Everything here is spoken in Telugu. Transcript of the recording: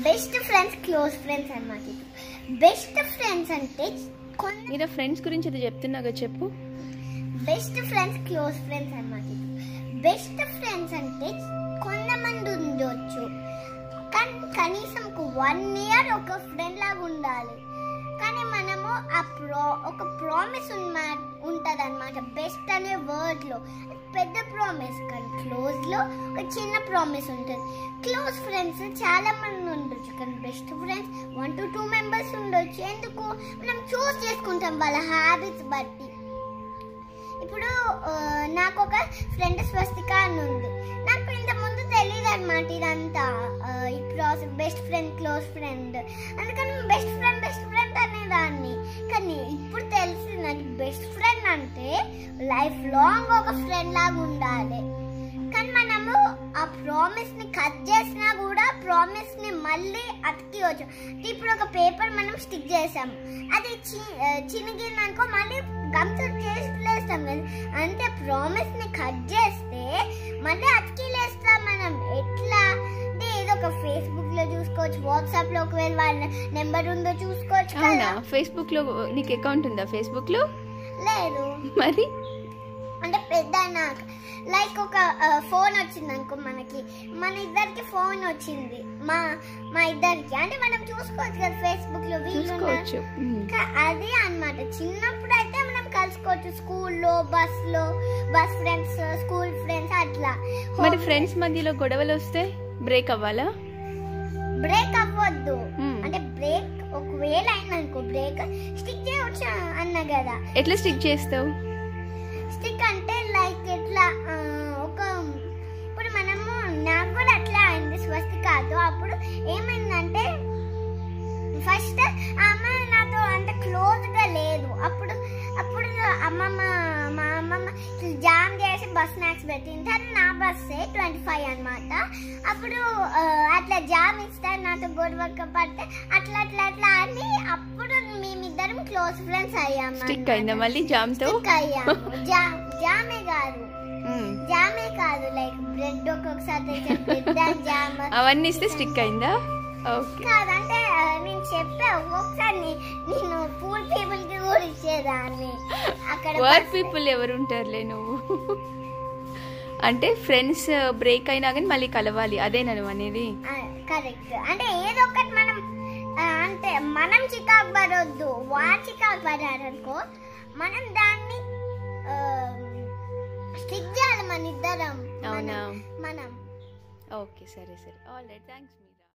బెస్ట్ ఫ్రెండ్స్ క్లోజ్ ఫ్రెండ్స్ అన్నమాట. బెస్ట్ ఫ్రెండ్స్ అంటే మీరు ఫ్రెండ్స్ గురించి ఇది చెప్తున్నాగా చెప్పు. బెస్ట్ ఫ్రెండ్స్ క్లోజ్ ఫ్రెండ్స్ అన్నమాట. బెస్ట్ ఫ్రెండ్స్ అంటే కొంతమంది ఉండొచ్చు, కానీ కనీసం 1 year ఒక ఫ్రెండ్ లాగా ఉండాలి. కానీ మనము ఒక ప్రామిస్ ఉంటుంది అనమాట. బెస్ట్ అనే వర్డ్లో పెద్ద ప్రామిస్, కానీ క్లోజ్లో ఒక చిన్న ప్రామిస్ ఉంటుంది. క్లోజ్ ఫ్రెండ్స్ చాలా మంది ఉండొచ్చు, కానీ బెస్ట్ ఫ్రెండ్స్ 1 to 2 members ఉండొచ్చు. ఎందుకు మనం చూస్ చేసుకుంటాం వాళ్ళ హ్యాబిట్స్ బట్టి. ఇప్పుడు నాకు ఒక ఫ్రెండ్ స్వస్తిక అని ఉంది. నాకు ఇంతకుముందు తెలియదు అనమాట ఇదంతా, ఈ process best friend close friend. అందుకని బెస్ట్ ఫ్రెండ్ అనేదాన్ని. కానీ ఇప్పుడు తెలిసింది నాకు బెస్ట్ ఫ్రెండ్ అంటే లైఫ్ లాంగ్ ఒక ఫ్రెండ్ లాగా ఉండాలి. కానీ మనము ఆ ప్రామిస్ని కట్ చేసినా కూడా ప్రామిస్ని మళ్ళీ అతికివచ్చు. ఇప్పుడు ఒక పేపర్ మనం స్టిక్ చేసాము, అది చినిగిందనుకో మళ్ళీ గమ్తో చేసి లేస్తాం కదా. అంటే ప్రామిస్ని కట్ చేస్తే మళ్ళీ అతికిలేస్తాం మనం. ఎట్లా అంటే ఏదో ఒక ఫేస్బుక్లో చూసుకోవచ్చు, వాట్సాప్లో ఒకవేళ వాళ్ళ నెంబర్ ఉందో చూసుకోవచ్చు. ఫేస్బుక్లో నీకు అకౌంట్ ఉందా? ఫేస్బుక్లో లేదు. మరి అంటే పెద్ద లైక్ ఒక ఫోన్ వచ్చింది అనుకో, మన ఇద్దరికి ఫోన్ వచ్చింది, మా ఇద్దరికి, అంటే మనం చూసుకోవచ్చు కదా ఫేస్బుక్ లో చూసుకోవచ్చు. అది అన్నమాట. చిన్నప్పుడు అయితే మనం కలుసుకోవచ్చు, స్కూల్లో బస్ ఫ్రెండ్స్, స్కూల్ ఫ్రెండ్స్ అట్లా. మరి ఫ్రెండ్స్ మధ్యలో గొడవలు వస్తే బ్రేక్ అవ్వాలా? బ్రేక్ అవ్వద్దు. అంటే బ్రేక్ ఒకవేళ అయిందనుకో బ్రేక్ స్టిక్ చేయవచ్చు అన్నా కదా. ఎట్లా స్టిక్ చేస్తావు? స్టిక్ అంటే లైక్ ఎట్లా ఇప్పుడు మనము, నాకు కూడా అట్లా అయింది స్వస్తికతో. అప్పుడు ఏమైందంటే ఫస్ట్ ఆమె నాతో అంత క్లోజ్గా లేదు. అప్పుడు మా అమ్మమ్మ జామ్ చేసి బస్ స్నాక్స్ పెట్టింది. అది నా బస్సే 25 అనమాట. అప్పుడు అట్లా జామ్ ఇస్తారు, నాతో గొడవక పడితే అట్లా అని అప్పుడు మేమిద్దరం క్లోజ్ ఫ్రెండ్స్ అయ్యాము. స్టిక్ అయిందా మళ్ళీ జామ్తో? అయ్యాము. జామే కాదు లైక్ బ్రెడ్ ఒక్కొక్కసారి జామ్ అవన్నీ ఇస్తే స్టిక్ అయిందా? కాదంటే నేను చెప్పా ఒక్కొక్కసారి నేను పూర్ పీపుల్ కి కూడా ఇచ్చేదాన్ని. అక్కడ పూర్ పీపుల్ ఎవరు ఉంటారులే నువ్వు. అంటే ఫ్రెండ్స్ బ్రేక్ అయినా కానీ మళ్ళీ కలవాలి, అదేనా నువ్వు అనేది? కరెక్ట్. అంటే ఏదో ఒకటి మనం, అంటే మనం చికాకు పడొద్దు, వాడు చికాకు పడారనుకో మనం దాన్ని స్టిక్ చేయాలి మన ఇద్దరం. అవునా? మనం ఓకే, సరే ఆల్ రైట్, థ్యాంక్స్.